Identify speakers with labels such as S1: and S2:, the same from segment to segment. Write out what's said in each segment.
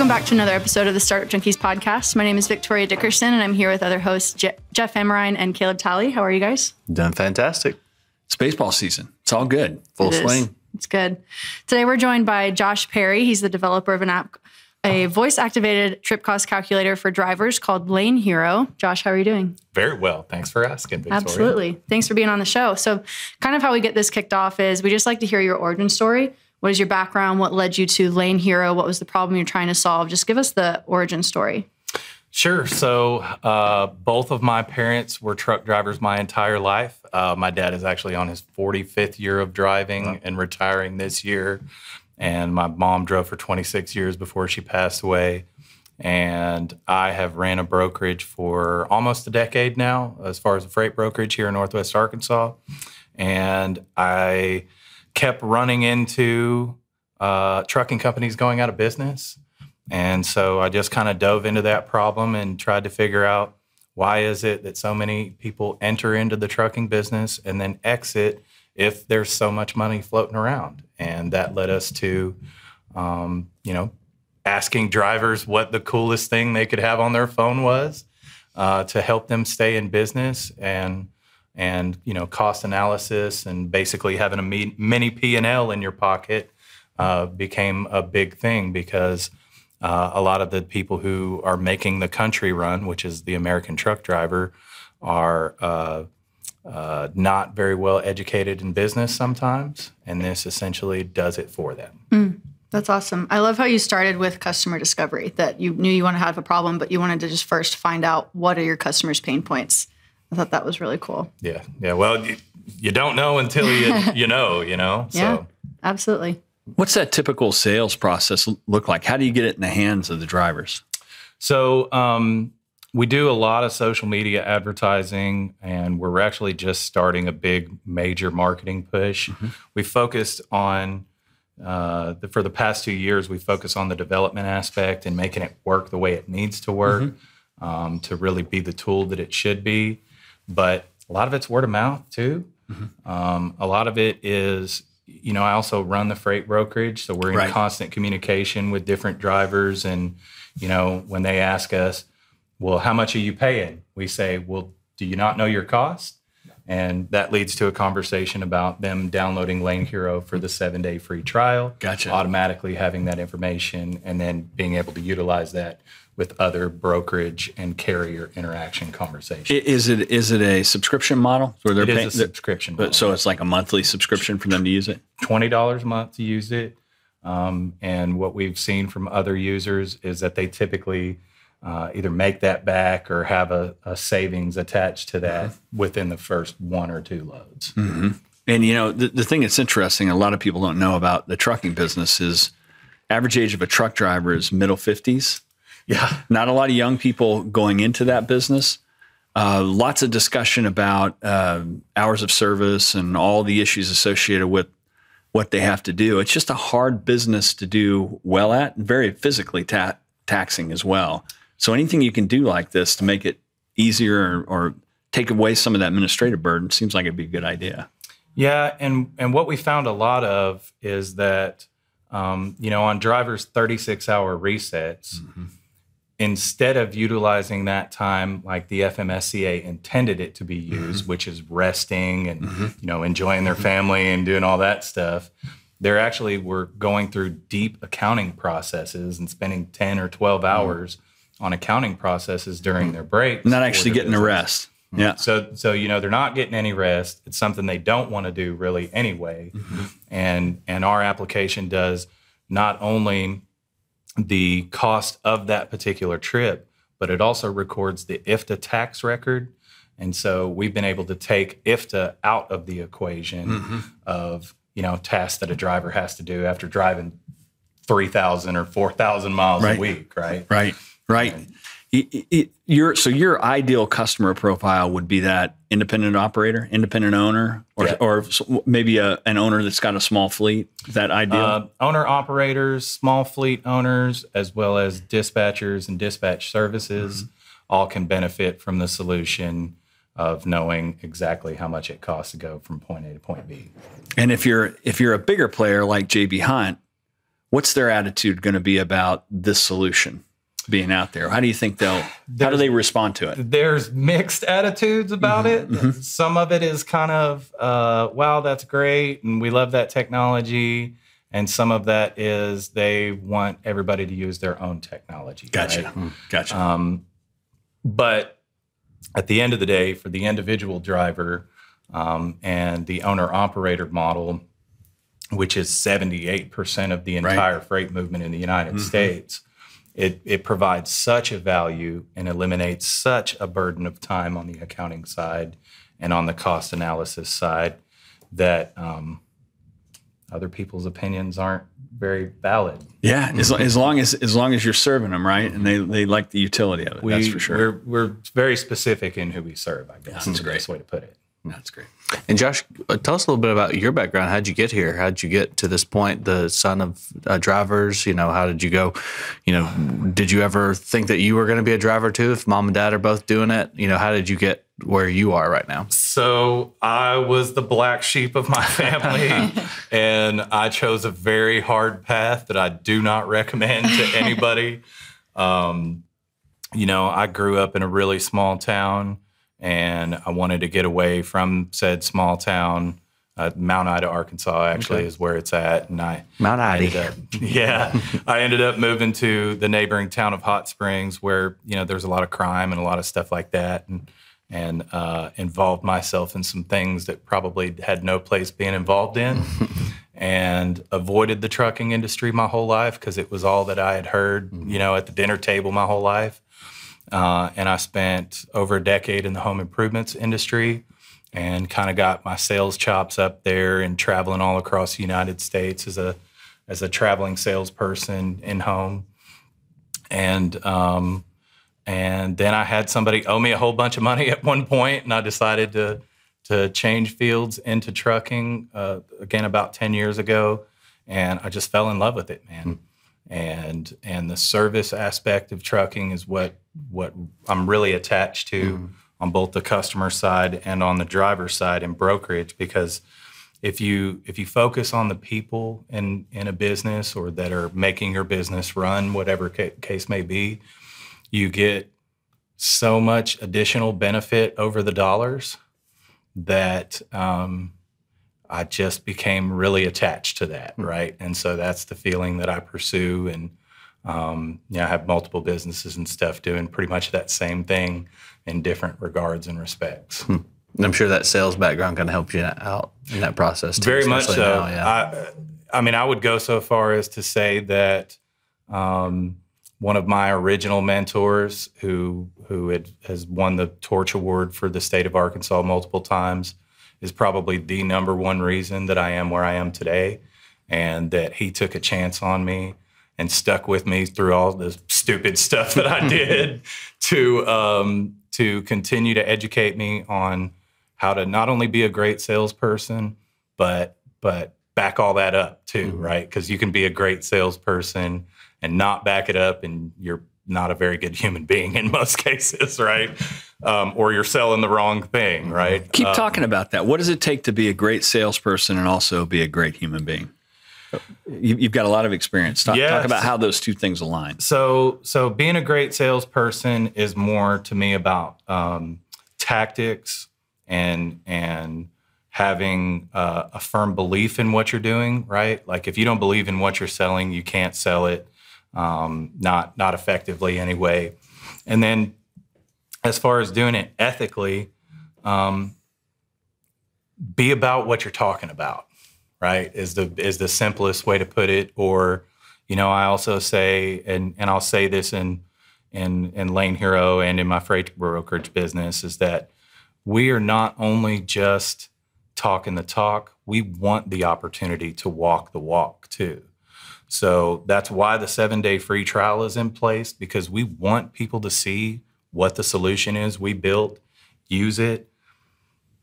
S1: Welcome back to another episode of the Startup Junkies podcast. My name is Victoria Dickerson, and I'm here with other hosts Jeff Amerine and Caleb Talley. How are you guys?
S2: Done fantastic.
S3: It's baseball season. It's all good. Full swing.
S1: It's good. Today we're joined by Josh Perry. He's the developer of an app, a voice-activated trip cost calculator for drivers called Lane Hero. Josh, how are you doing?
S4: Very well. Thanks for asking, Victoria.
S1: Absolutely. Thanks for being on the show. So kind of how we get this kicked off is we just like to hear your origin story. What is your background? What led you to Lane Hero? What was the problem you're trying to solve? Just give us the origin story.
S4: Sure. So both of my parents were truck drivers my entire life. My dad is actually on his 45th year of driving and retiring this year. And my mom drove for 26 years before she passed away. And I have ran a brokerage for almost a decade now, as far as a freight brokerage here in Northwest Arkansas. And I kept running into trucking companies going out of business. And so I just kind of dove into that problem and tried to figure out why is it that so many people enter into the trucking business and then exit if there's so much money floating around. And that led us to, asking drivers what the coolest thing they could have on their phone was to help them stay in business and cost analysis and basically having a mini P&L in your pocket became a big thing because a lot of the people who are making the country run, which is the American truck driver, are not very well educated in business sometimes, and this essentially does it for them.
S1: That's awesome. I love how you started with customer discovery, that you knew you want to have a problem, but you wanted to just first find out what are your customers' pain points. I thought that was really cool.
S4: Yeah. Well, you don't know until you know.
S1: Yeah,
S4: So.
S1: Absolutely.
S3: What's that typical sales process look like? How do you get it in the hands of the drivers?
S4: So we do a lot of social media advertising, and we're actually just starting a big major marketing push. Mm-hmm. We focused on, for the past 2 years, we focused on the development aspect and making it work the way it needs to work, to really be the tool that it should be. But a lot of it's word of mouth too. Mm-hmm. A lot of it is, I also run the freight brokerage, so we're in constant communication with different drivers. And, when they ask us, well, how much are you paying? We say, well, do you not know your cost? And that leads to a conversation about them downloading Lane Hero for the 7-day free trial. Gotcha. Automatically having that information and then being able to utilize that with other brokerage and carrier interaction conversations. Is it a subscription model? Where they're paying, a subscription model.
S3: So it's like a monthly subscription for them to use it?
S4: $20 a month to use it. And what we've seen from other users is that they typically either make that back or have a savings attached to that within the first 1 or 2 loads.
S3: Mm-hmm. And, the thing that's interesting, a lot of people don't know about the trucking business is average age of a truck driver is middle 50s.
S4: Yeah.
S3: Not a lot of young people going into that business. Lots of discussion about hours of service and all the issues associated with what they have to do. It's just a hard business to do well at and very physically taxing as well. So anything you can do like this to make it easier or take away some of that administrative burden seems like it'd be a good idea.
S4: Yeah, and what we found a lot of is that, on drivers' 36-hour resets, instead of utilizing that time like the FMSCA intended it to be used, which is resting and, enjoying their family and doing all that stuff, they actually were going through deep accounting processes and spending 10 or 12 hours on accounting processes during their break.
S3: Not actually getting a rest. Yeah.
S4: So they're not getting any rest. It's something they don't want to do really anyway. And our application does not only the cost of that particular trip, but it also records the IFTA tax record. And so we've been able to take IFTA out of the equation of, tasks that a driver has to do after driving 3,000 or 4,000 miles a week, right?
S3: Right. Your ideal customer profile would be that independent operator, independent owner, or maybe an owner that's got a small fleet. Is that ideal?
S4: Owner operators, small fleet owners, as well as dispatchers and dispatch services, all can benefit from the solution of knowing exactly how much it costs to go from point A to point B.
S3: And if you're a bigger player like JB Hunt, what's their attitude going to be about this solution being out there? How do you think how do they respond to it?
S4: There's mixed attitudes about it. Some of it is kind of, wow, that's great, and we love that technology. And some of that is they want everybody to use their own technology.
S3: Gotcha.
S4: Right?
S3: Gotcha.
S4: But at the end of the day, for the individual driver and the owner-operator model, which is 78% of the entire freight movement in the United States, it provides such a value and eliminates such a burden of time on the accounting side and on the cost analysis side that other people's opinions aren't very valid.
S3: Yeah, as long as you're serving them right, and they like the utility of it. That's for sure.
S4: We're very specific in who we serve, I guess. That's the best way to put it.
S3: That's great.
S2: And Josh, tell us a little bit about your background. How'd you get here? How'd you get to this point? The son of drivers, how did you go? Did you ever think that you were going to be a driver too? If mom and dad are both doing it, how did you get where you are right now?
S4: So I was the black sheep of my family, and I chose a very hard path that I do not recommend to anybody. I grew up in a really small town, and I wanted to get away from said small town. Mount Ida, Arkansas, actually, is where it's at. And
S2: Mount Ida.
S4: I ended up moving to the neighboring town of Hot Springs, where there's a lot of crime and a lot of stuff like that, and involved myself in some things that probably had no place being involved in, and avoided the trucking industry my whole life because it was all that I had heard, at the dinner table my whole life. And I spent over a decade in the home improvements industry and kind of got my sales chops up there and traveling all across the United States as a traveling salesperson in home. And then I had somebody owe me a whole bunch of money at one point, and I decided to change fields into trucking again about 10 years ago, and I just fell in love with it, man. And the service aspect of trucking is what I'm really attached to on both the customer side and on the driver side in brokerage, because if you focus on the people in a business or that are making your business run, whatever case may be, you get so much additional benefit over the dollars that I just became really attached to that, right? And so that's the feeling that I pursue. And I have multiple businesses and stuff doing pretty much that same thing in different regards and respects.
S2: And I'm sure that sales background kind of helped you out in that process too.
S4: Very much so.
S2: Now, yeah.
S4: I would go so far as to say that one of my original mentors who has won the Torch Award for the state of Arkansas multiple times is probably the number one reason that I am where I am today, and that he took a chance on me and stuck with me through all the stupid stuff that I did to continue to educate me on how to not only be a great salesperson, but back all that up too, right? Because you can be a great salesperson and not back it up, and you're not a very good human being in most cases, right? Or you're selling the wrong thing, right?
S3: Keep talking about that. What does it take to be a great salesperson and also be a great human being? You've got a lot of experience. Talk about how those two things align.
S4: So being a great salesperson is more to me about tactics and having a firm belief in what you're doing, right? Like if you don't believe in what you're selling, you can't sell it, not effectively anyway. And then as far as doing it ethically, be about what you're talking about, right? Is the simplest way to put it. Or, I also say, and I'll say this in Lane Hero and in my freight brokerage business, is that we are not only just talking the talk, we want the opportunity to walk the walk too. So that's why the 7-day free trial is in place, because we want people to see what the solution is we built, use it,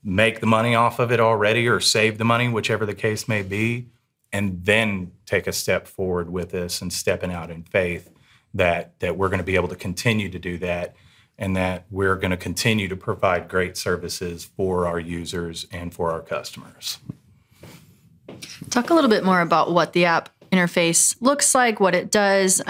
S4: make the money off of it already or save the money, whichever the case may be, and then take a step forward with this and stepping out in faith that we're going to be able to continue to do that, and that we're going to continue to provide great services for our users and for our customers.
S1: Talk a little bit more about what the app interface looks like, what it does.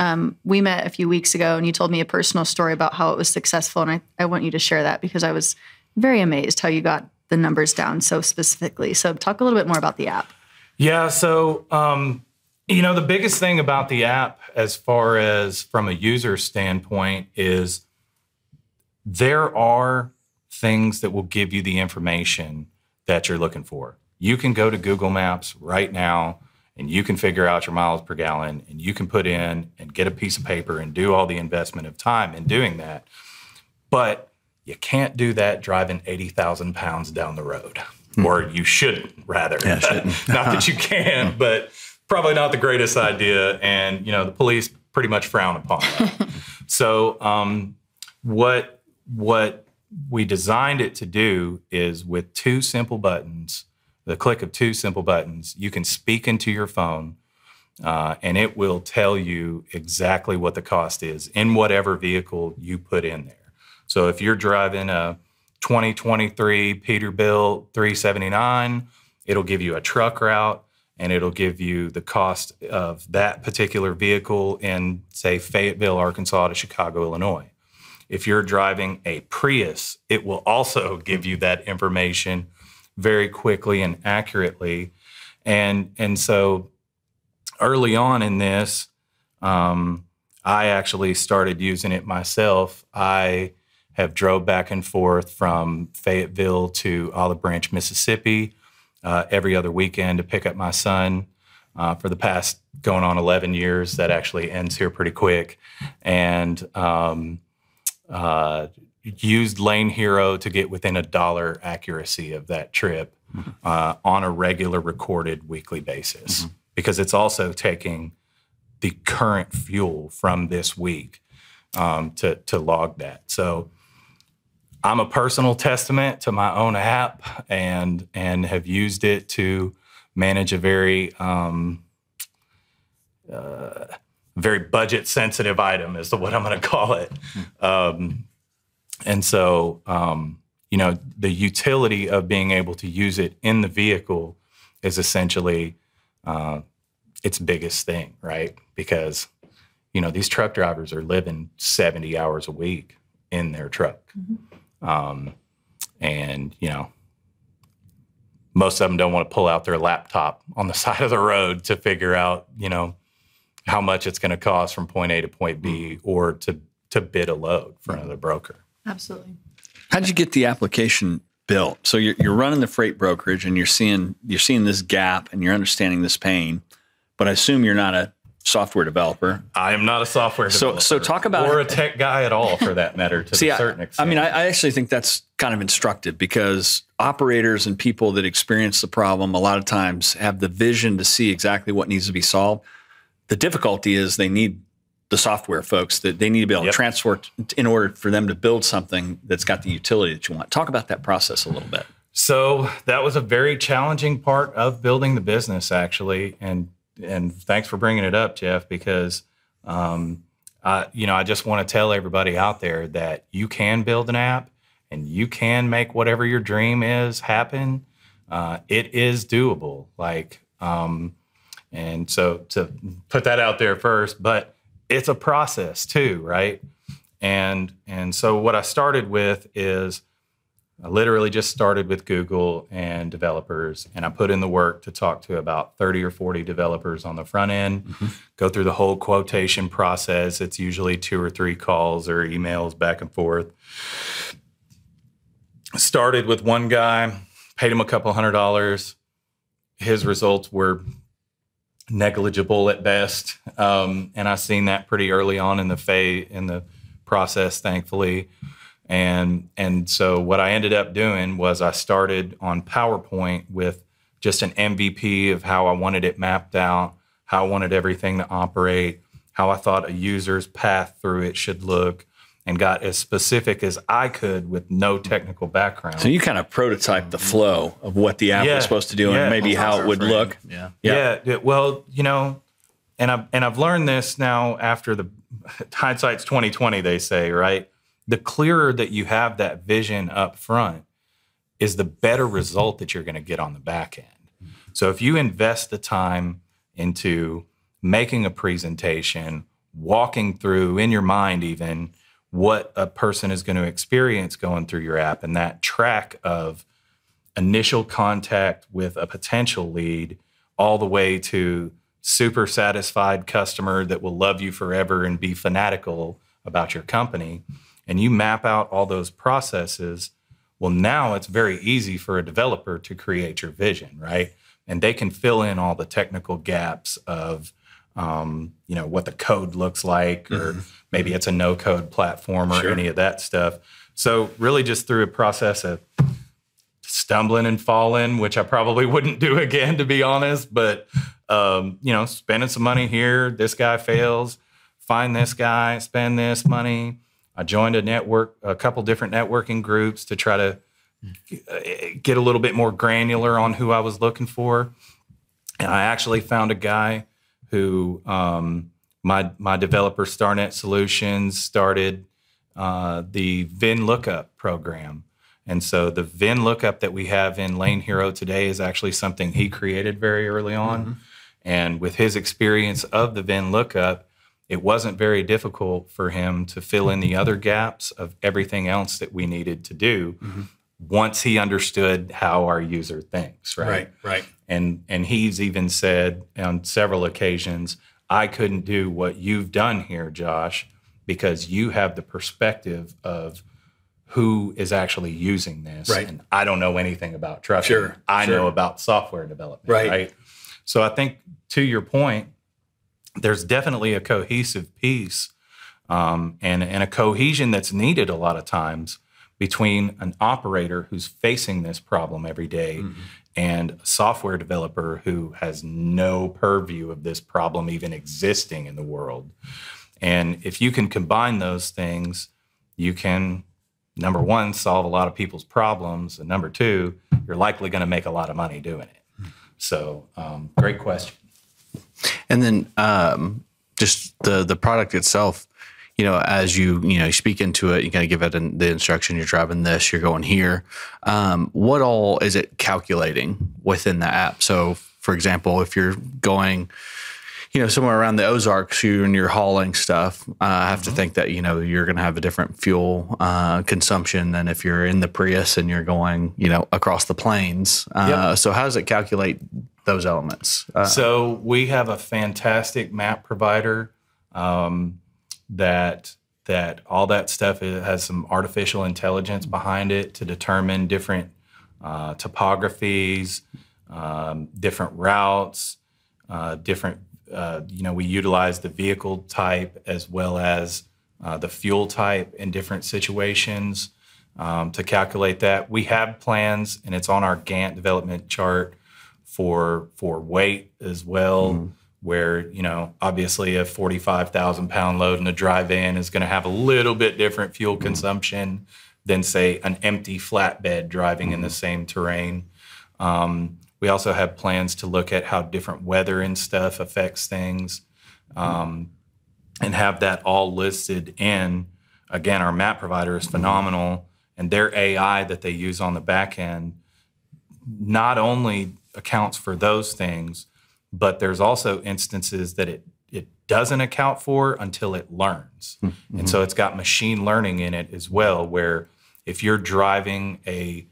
S1: We met a few weeks ago and you told me a personal story about how it was successful. And I want you to share that because I was very amazed how you got the numbers down so specifically. So talk a little bit more about the app.
S4: Yeah. So, the biggest thing about the app, as far as from a user standpoint, is there are things that will give you the information that you're looking for. You can go to Google Maps right now and you can figure out your miles per gallon and you can put in and get a piece of paper and do all the investment of time in doing that. But you can't do that driving 80,000 pounds down the road. Or you shouldn't, rather.
S2: Yeah, shouldn't.
S4: Not that you can, but probably not the greatest idea. And, the police pretty much frown upon that. So what we designed it to do is with two simple buttons, the click of two simple buttons, you can speak into your phone and it will tell you exactly what the cost is in whatever vehicle you put in there. So if you're driving a 2023 Peterbilt 379, it'll give you a truck route and it'll give you the cost of that particular vehicle in, say, Fayetteville, Arkansas to Chicago, Illinois. If you're driving a Prius, it will also give you that information very quickly and accurately. And so early on in this, I actually started using it myself. I have drove back and forth from Fayetteville to Olive Branch, Mississippi, every other weekend to pick up my son for the past going on 11 years. That actually ends here pretty quick. And used Lane Hero to get within $1 accuracy of that trip on a regular recorded weekly basis, because it's also taking the current fuel from this week to log that. So I'm a personal testament to my own app and have used it to manage a very very budget sensitive item is what I'm going to call it. And so, the utility of being able to use it in the vehicle is essentially its biggest thing, right? Because, these truck drivers are living 70 hours a week in their truck. And, most of them don't want to pull out their laptop on the side of the road to figure out, how much it's going to cost from point A to point B or to bid a load for another broker.
S1: Absolutely.
S3: How did you get the application built? So you're running the freight brokerage and you're seeing this gap and you're understanding this pain, but I assume you're not a software developer.
S4: I am not a software developer.
S3: So talk about
S4: or a tech guy at all, for that matter, to a certain extent.
S3: I actually think that's kind of instructive because operators and people that experience the problem a lot of times have the vision to see exactly what needs to be solved. The difficulty is they need the software folks that they need to be able to transfer in order for them to build something that's got the utility that you want. Talk about that process a little bit.
S4: So that was a very challenging part of building the business, actually. And thanks for bringing it up, Jeff, because, I just want to tell everybody out there that you can build an app and you can make whatever your dream is happen. It is doable. And so to put that out there first, but it's a process too, right? And so what I started with is I literally just started with Google and developers, and I put in the work to talk to about 30 or 40 developers on the front end, go through the whole quotation process. It's usually 2 or 3 calls or emails back and forth. Started with one guy, paid him a couple $100. His results were negligible at best, and I seen that pretty early on in the process, thankfully. And so what I ended up doing was I started on PowerPoint with just an MVP of how I wanted it mapped out, how I wanted everything to operate, how I thought a user's path through it should look, and got as specific as I could with no technical background.
S3: So you kind of prototyped the flow of what the app was supposed to do and maybe how it would look.
S4: Well, and I've learned this now after the hindsight's 20/20, they say, right? The clearer that you have that vision up front is the better result that you're going to get on the back end. So if you invest the time into making a presentation, walking through in your mind even what a person is going to experience going through your app, and that track of initial contact with a potential lead all the way to super satisfied customer that will love you forever and be fanatical about your company, and you map out all those processes, well, now it's very easy for a developer to create your vision, right? And they can fill in all the technical gaps of, what the code looks like, or maybe it's a no-code platform or any of that stuff. So really just through a process of stumbling and falling, which I probably wouldn't do again, to be honest, but, spending some money here, this guy fails, find this guy, spend this money. I joined a couple different networking groups to try to get a little bit more granular on who I was looking for. And I actually found a guy who, my developer, StarNet Solutions, started the VIN lookup program. And so the VIN lookup that we have in Lane Hero today is actually something he created very early on. And with his experience of the VIN lookup, it wasn't very difficult for him to fill in the other gaps of everything else that we needed to do once he understood how our user thinks, right?
S3: Right.
S4: And he's even said on several occasions, I couldn't do what you've done here, Josh, because you have the perspective of who is actually using this.
S3: Right.
S4: And I don't know anything about trucking. I know about software development, right? So I think, to your point, there's definitely a cohesive piece and a cohesion that's needed a lot of times between an operator who's facing this problem every day and a software developer who has no purview of this problem even existing in the world. And if you can combine those things, you can, number one, solve a lot of people's problems, and number two, you're likely going to make a lot of money doing it. So great question.
S2: And then just the product itself, as you speak into it, you kind of give it the instruction, you're driving this, you're going here. What all is it calculating within the app? So, for example, if you're going, somewhere around the Ozarks, and you're hauling stuff, I have to think that, you're going to have a different fuel consumption than if you're in the Prius and you're going, across the plains. So how does it calculate those elements?
S4: So we have a fantastic map provider that all that stuff has some artificial intelligence behind it to determine different topographies, different routes, different, we utilize the vehicle type as well as the fuel type in different situations to calculate that. We have plans, and it's on our Gantt development chart for weight as well, where, obviously a 45,000 pound load in a dry van is going to have a little bit different fuel consumption than, say, an empty flatbed driving in the same terrain. We also have plans to look at how different weather and stuff affects things, and have that all listed in. Again, our map provider is phenomenal, and their AI that they use on the back end not only accounts for those things, but there's also instances that it doesn't account for until it learns. And so it's got machine learning in it as well, where if you're driving a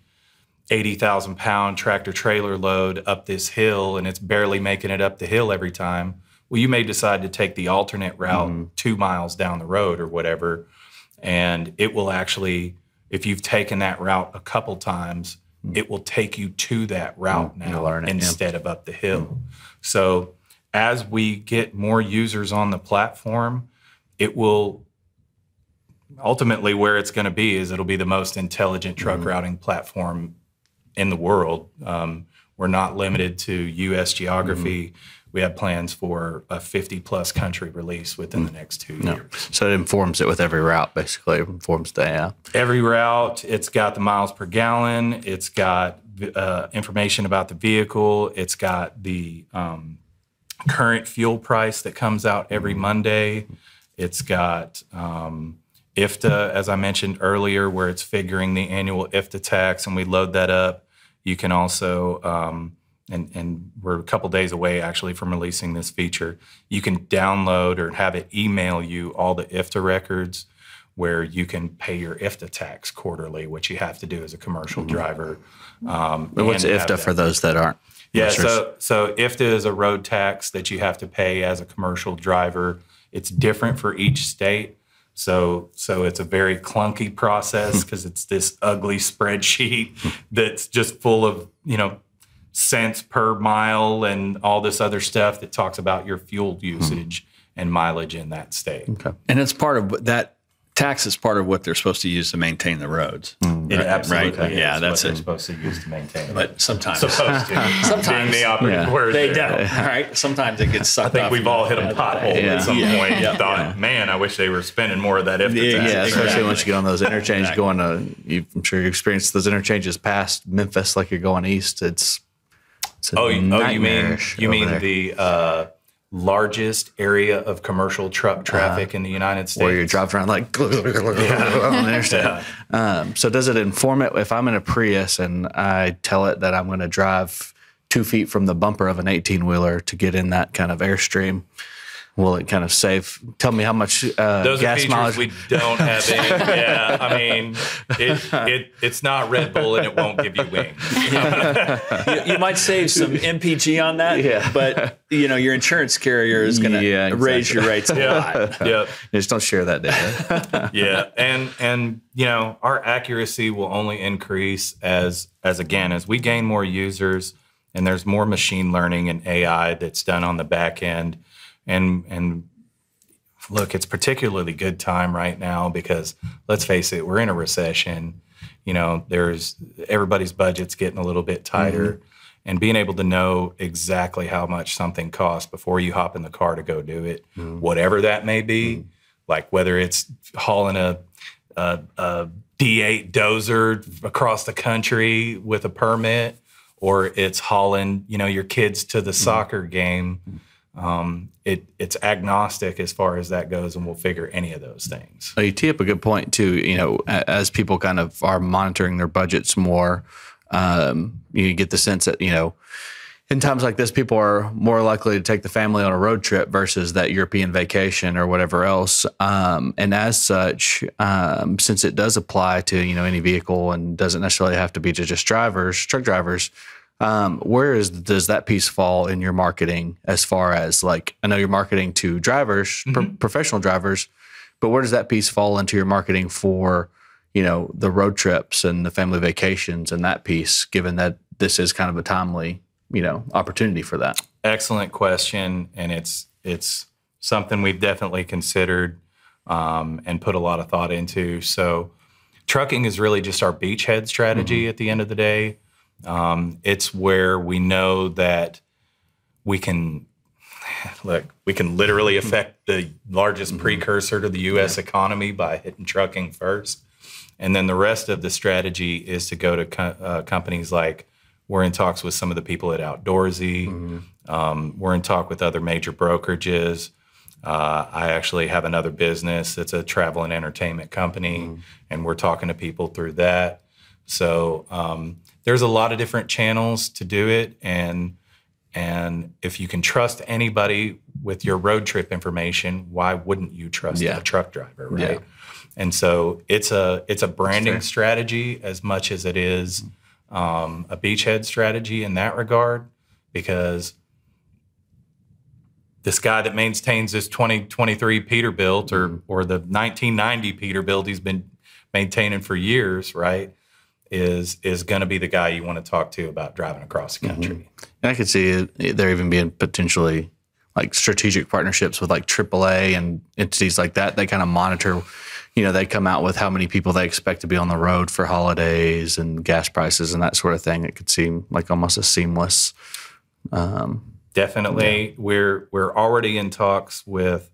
S4: 80,000 pound tractor trailer load up this hill and it's barely making it up the hill every time, well, you may decide to take the alternate route 2 miles down the road or whatever. And it will actually, if you've taken that route a couple times, it will take you to that route now instead of up the hill. So as we get more users on the platform, it will ultimately, where it's going to be is it'll be the most intelligent truck routing platform in the world. We're not limited to U.S. geography. We have plans for a 50-plus country release within the next 2 years.
S2: So it informs it with every route, basically. It informs the app.
S4: Every route, it's got the miles per gallon. It's got information about the vehicle. It's got the current fuel price that comes out every Monday. It's got IFTA, as I mentioned earlier, where it's figuring the annual IFTA tax, and we load that up. You can also and we're a couple days away actually from releasing this feature. You can download or have it email you all the IFTA records where you can pay your IFTA tax quarterly, which you have to do as a commercial driver.
S2: What's IFTA for those that aren't?
S4: Yeah, so IFTA is a road tax that you have to pay as a commercial driver. It's different for each state. So it's a very clunky process because it's this ugly spreadsheet that's just full of, cents per mile and all this other stuff that talks about your fuel usage and mileage in that state.
S2: Okay.
S3: And it's part of that tax is part of what they're supposed to use to maintain the roads.
S4: It absolutely
S3: right?
S4: is
S3: Yeah, that's
S4: what
S3: it.
S4: they're supposed to use to maintain it.
S3: But sometimes.
S4: Supposed to.
S3: Sometimes.
S4: Being the operative word
S3: They
S4: there.
S3: don't, right? Sometimes it gets
S4: I
S3: sucked
S4: think
S3: off.
S4: we've all hit a pothole at some point and thought, man, I wish they were spending more of that IFTA tax.
S2: Yeah, especially
S3: Exactly.
S2: once you get on those interchanges going to, I'm sure you experienced those interchanges past Memphis like you're going east. It's
S4: You mean
S2: nightmarish over there.
S4: the largest area of commercial truck traffic in the United States?
S2: Where you're driving around like on the interstate. So does it inform it if I'm in a Prius and I tell it that I'm going to drive 2 feet from the bumper of an 18-wheeler to get in that kind of airstream? Will it kind of save? Tell me how much
S4: Those
S2: gas
S4: are features
S2: mileage.
S4: we don't have in. Yeah, I mean, it's not Red Bull and it won't give you wings.
S3: You might save some MPG on that,
S2: Yeah.
S3: but your insurance carrier is going to raise your rates a lot.
S4: Yeah,
S2: Just don't share that data.
S4: yeah, and our accuracy will only increase as we gain more users and there's more machine learning and AI that's done on the back end. And look, it's particularly good time right now because let's face it, we're in a recession. There's everybody's budget's getting a little bit tighter, and being able to know exactly how much something costs before you hop in the car to go do it, whatever that may be, like whether it's hauling a D8 dozer across the country with a permit, or it's hauling your kids to the soccer game. It's agnostic as far as that goes, and we'll figure any of those things.
S2: You tee up a good point too. As people kind of are monitoring their budgets more, you get the sense that in times like this, people are more likely to take the family on a road trip versus that European vacation or whatever else. And as such, since it does apply to any vehicle and doesn't necessarily have to be to just truck drivers. Where does that piece fall in your marketing as far as I know you're marketing to drivers, professional drivers, but where does that piece fall into your marketing for, the road trips and the family vacations and that piece, given that this is kind of a timely, opportunity for that?
S4: Excellent question. And it's something we've definitely considered, and put a lot of thought into. So trucking is really just our beachhead strategy at the end of the day. It's where we know that we can literally affect the largest precursor to the U.S. economy by hitting trucking first. And then the rest of the strategy is to go to companies like we're in talks with some of the people at Outdoorsy. We're in talk with other major brokerages. I actually have another business that's a travel and entertainment company, and we're talking to people through that. So there's a lot of different channels to do it, and if you can trust anybody with your road trip information, why wouldn't you trust a truck driver, right? Yeah. And so it's a branding strategy as much as it is a beachhead strategy in that regard, because this guy that maintains this 2023 Peterbilt or the 1990 Peterbilt he's been maintaining for years, right? Is going to be the guy you want to talk to about driving across the country.
S2: And I could see there even being potentially strategic partnerships with AAA and entities like that. They kind of monitor, they come out with how many people they expect to be on the road for holidays and gas prices and that sort of thing. It could seem like almost a seamless.
S4: Definitely. Yeah. We're already in talks with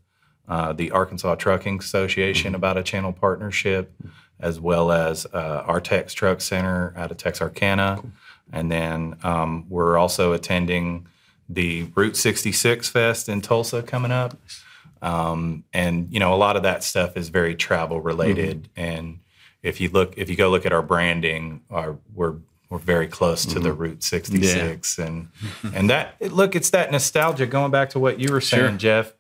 S4: the Arkansas Trucking Association about a channel partnership, as well as our Tex Truck Center out of Texarkana. Cool. And then we're also attending the Route 66 Fest in Tulsa coming up. And, a lot of that stuff is very travel related. And if you go look at our branding, we're we're very close to the Route 66. And that, look, it's that nostalgia going back to what you were saying, Jeff.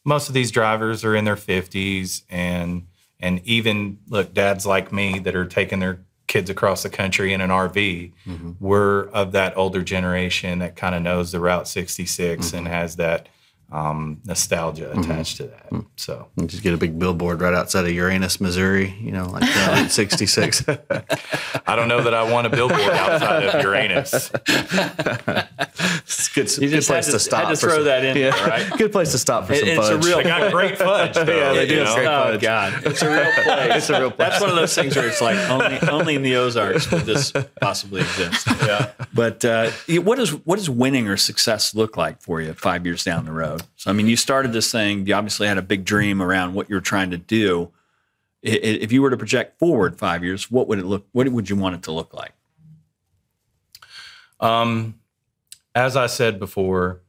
S4: Most of these drivers are in their 50s, and even, look, dads like me that are taking their kids across the country in an RV, we're of that older generation that kind of knows the Route 66 and has that nostalgia attached to that. So
S2: you just get a big billboard right outside of Uranus, Missouri, like Route 66.
S4: I don't know that I want a billboard outside of Uranus.
S2: It's good place to stop.
S3: Had to throw that in there, right?
S2: Good place to stop for some fudge.
S4: They got great fudge, though.
S2: Yeah, they do have great fudge.
S3: Oh, God. It's a real place.
S2: It's a real place.
S3: That's one of those things where it's like only in the Ozarks would this possibly exist. Yeah. But what does winning or success look like for you 5 years down the road? So, I mean, you started this thing. You obviously had a big dream around what you were trying to do. If you were to project forward 5 years, what would it look? What would you want it to look like?
S4: As I said before,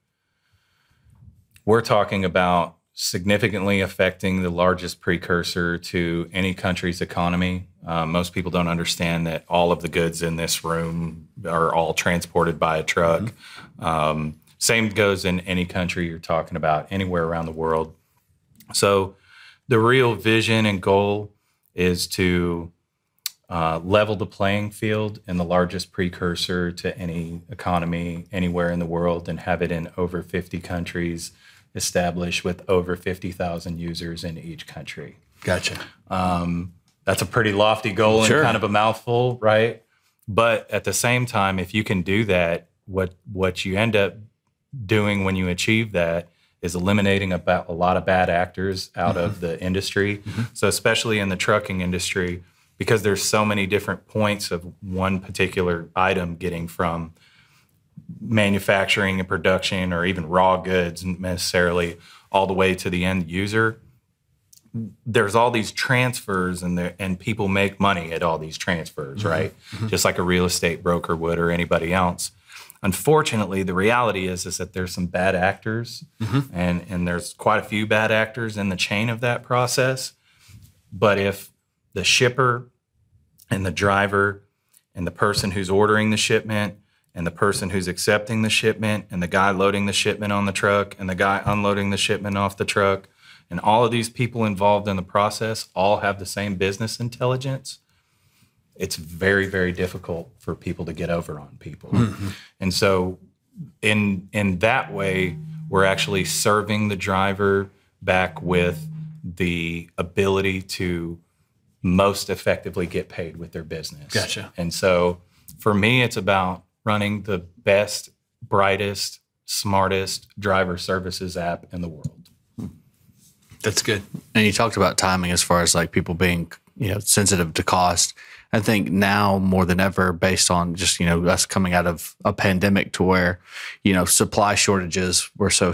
S4: we're talking about significantly affecting the largest precursor to any country's economy. Most people don't understand that all of the goods in this room are all transported by a truck. Same goes in any country you're talking about, anywhere around the world. So the real vision and goal is to level the playing field in the largest precursor to any economy anywhere in the world, and have it in over 50 countries, established with over 50,000 users in each country.
S3: Gotcha.
S4: That's a pretty lofty goal and kind of a mouthful, right? But at the same time, if you can do that, what you end up doing when you achieve that is eliminating a lot of bad actors out of the industry. So especially in the trucking industry, because there's so many different points of one particular item getting from manufacturing and production, or even raw goods necessarily, all the way to the end user. There's all these transfers, and people make money at all these transfers, right? Just like a real estate broker would, or anybody else. Unfortunately, the reality is that there's some bad actors, and there's quite a few bad actors in the chain of that process. But if the shipper and the driver and the person who's ordering the shipment and the person who's accepting the shipment and the guy loading the shipment on the truck and the guy unloading the shipment off the truck, and all of these people involved in the process all have the same business intelligence, it's very, very difficult for people to get over on people. And so in that way, we're actually serving the driver back with the ability to most effectively get paid with their business.
S3: Gotcha.
S4: And so for me, it's about running the best, brightest, smartest driver services app in the world.
S3: That's good.
S2: And you talked about timing as far as like people being, sensitive to cost. I think now more than ever, based on just, us coming out of a pandemic to where, supply shortages were so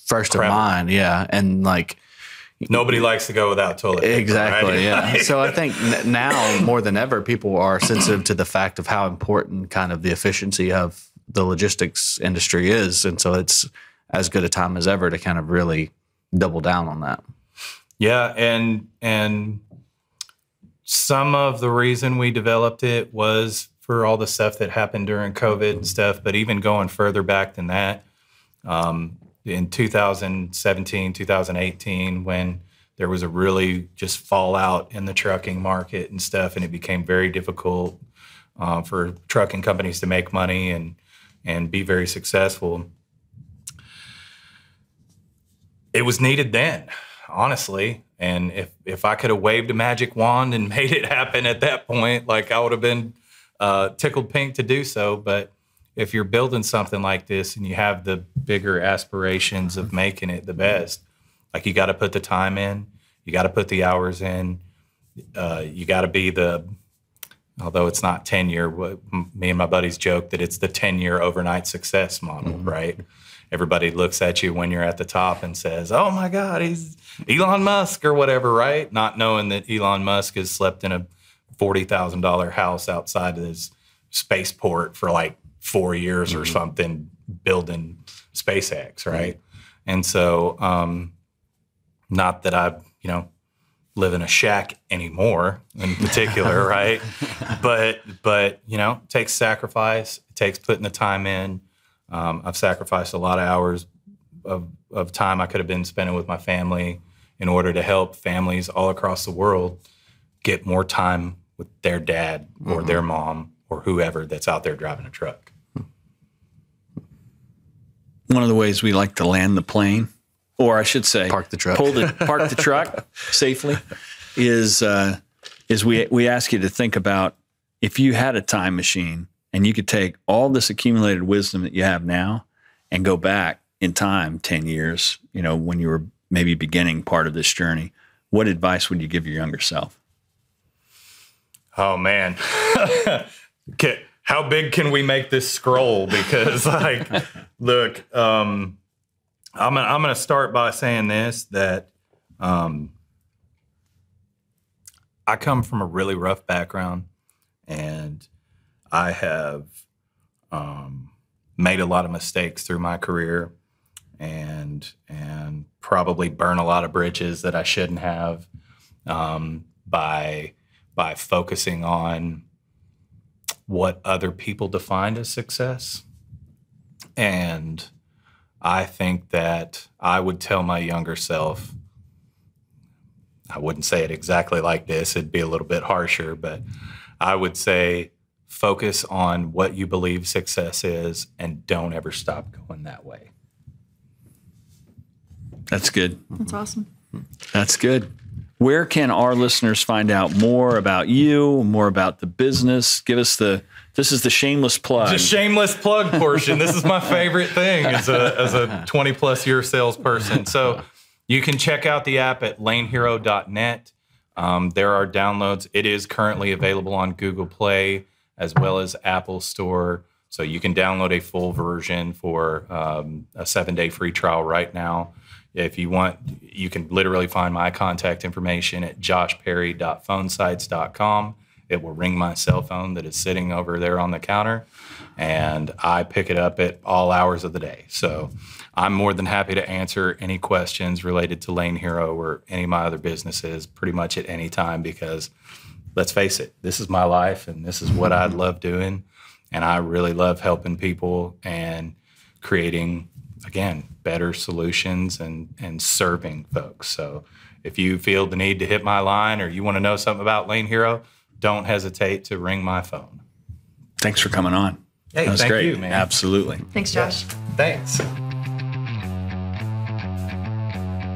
S2: first of mind. Yeah. And like,
S4: nobody likes to go without toilet paper.
S2: Exactly.
S4: Right?
S2: Yeah. So I think now more than ever, people are sensitive to the fact of how important kind of the efficiency of the logistics industry is. And so it's as good a time as ever to kind of really double down on that.
S4: Yeah. And some of the reason we developed it was for all the stuff that happened during COVID and stuff. But even going further back than that, in 2017, 2018, when there was a really just fallout in the trucking market and stuff, and it became very difficult for trucking companies to make money and be very successful. It was needed then, honestly. And if I could have waved a magic wand and made it happen at that point, like I would have been tickled pink to do so. But if you're building something like this and you have the bigger aspirations of making it the best, like you got to put the time in, you got to put the hours in, you got to be although it's not tenure, me and my buddies joke that it's the 10-year overnight success model, right? Everybody looks at you when you're at the top and says, oh my God, he's Elon Musk or whatever, right? Not knowing that Elon Musk has slept in a $40,000 house outside of his spaceport for like 4 years or something, building SpaceX, right? And so, not that I, live in a shack anymore in particular, right? But you know, it takes sacrifice. It takes putting the time in. I've sacrificed a lot of hours of time I could have been spending with my family in order to help families all across the world get more time with their dad or their mom or whoever that's out there driving a truck.
S3: One of the ways we like to land the plane, or I should say,
S2: Park the truck.
S3: Park the truck safely, is we ask you to think about if you had a time machine and you could take all this accumulated wisdom that you have now and go back in time 10 years, you know, when you were maybe beginning part of this journey, what advice would you give your younger self?
S4: Oh man. How big can we make this scroll? Because like, look, I'm gonna start by saying this, that I come from a really rough background, and I have made a lot of mistakes through my career, and probably burn a lot of bridges that I shouldn't have, by focusing on what other people defined as success. And I think that I would tell my younger self, I wouldn't say it exactly like this, it'd be a little bit harsher, but I would say focus on what you believe success is and don't ever stop going that way.
S3: That's good.
S1: That's awesome.
S3: That's good. Where can our listeners find out more about you, more about the business? Give us this is the shameless plug.
S4: The shameless plug portion. This is my favorite thing as a 20 plus year salesperson. So you can check out the app at lanehero.net. There are downloads. It is currently available on Google Play as well as Apple Store. So you can download a full version for a 7-day free trial right now. If you want, you can literally find my contact information at joshperry.phonesites.com. It will ring my cell phone that is sitting over there on the counter, and I pick it up at all hours of the day. So I'm more than happy to answer any questions related to Lane Hero or any of my other businesses pretty much at any time, because let's face it, this is my life and this is what I love doing. And I really love helping people and creating, again, better solutions and serving folks. So if you feel the need to hit my line or you want to know something about Lane Hero, don't hesitate to ring my phone.
S3: Thanks for coming on.
S4: Hey,
S3: that was
S4: thank
S3: great.
S4: you, man.
S3: Absolutely.
S1: Thanks, Josh.
S4: Thanks.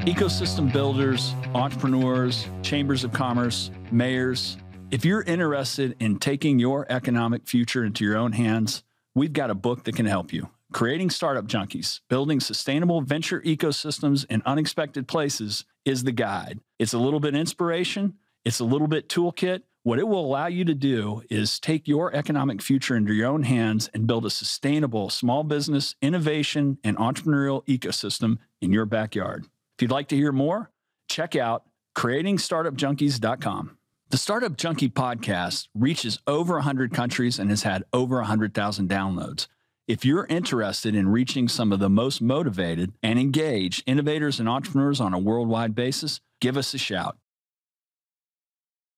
S3: Ecosystem builders, entrepreneurs, chambers of commerce, mayors. If you're interested in taking your economic future into your own hands, we've got a book that can help you. Creating Startup Junkies, Building Sustainable Venture Ecosystems in Unexpected Places is the guide. It's a little bit inspiration. It's a little bit toolkit. What it will allow you to do is take your economic future into your own hands and build a sustainable small business, innovation, and entrepreneurial ecosystem in your backyard. If you'd like to hear more, check out creatingstartupjunkies.com. The Startup Junkie podcast reaches over 100 countries and has had over 100,000 downloads. If you're interested in reaching some of the most motivated and engaged innovators and entrepreneurs on a worldwide basis, give us a shout.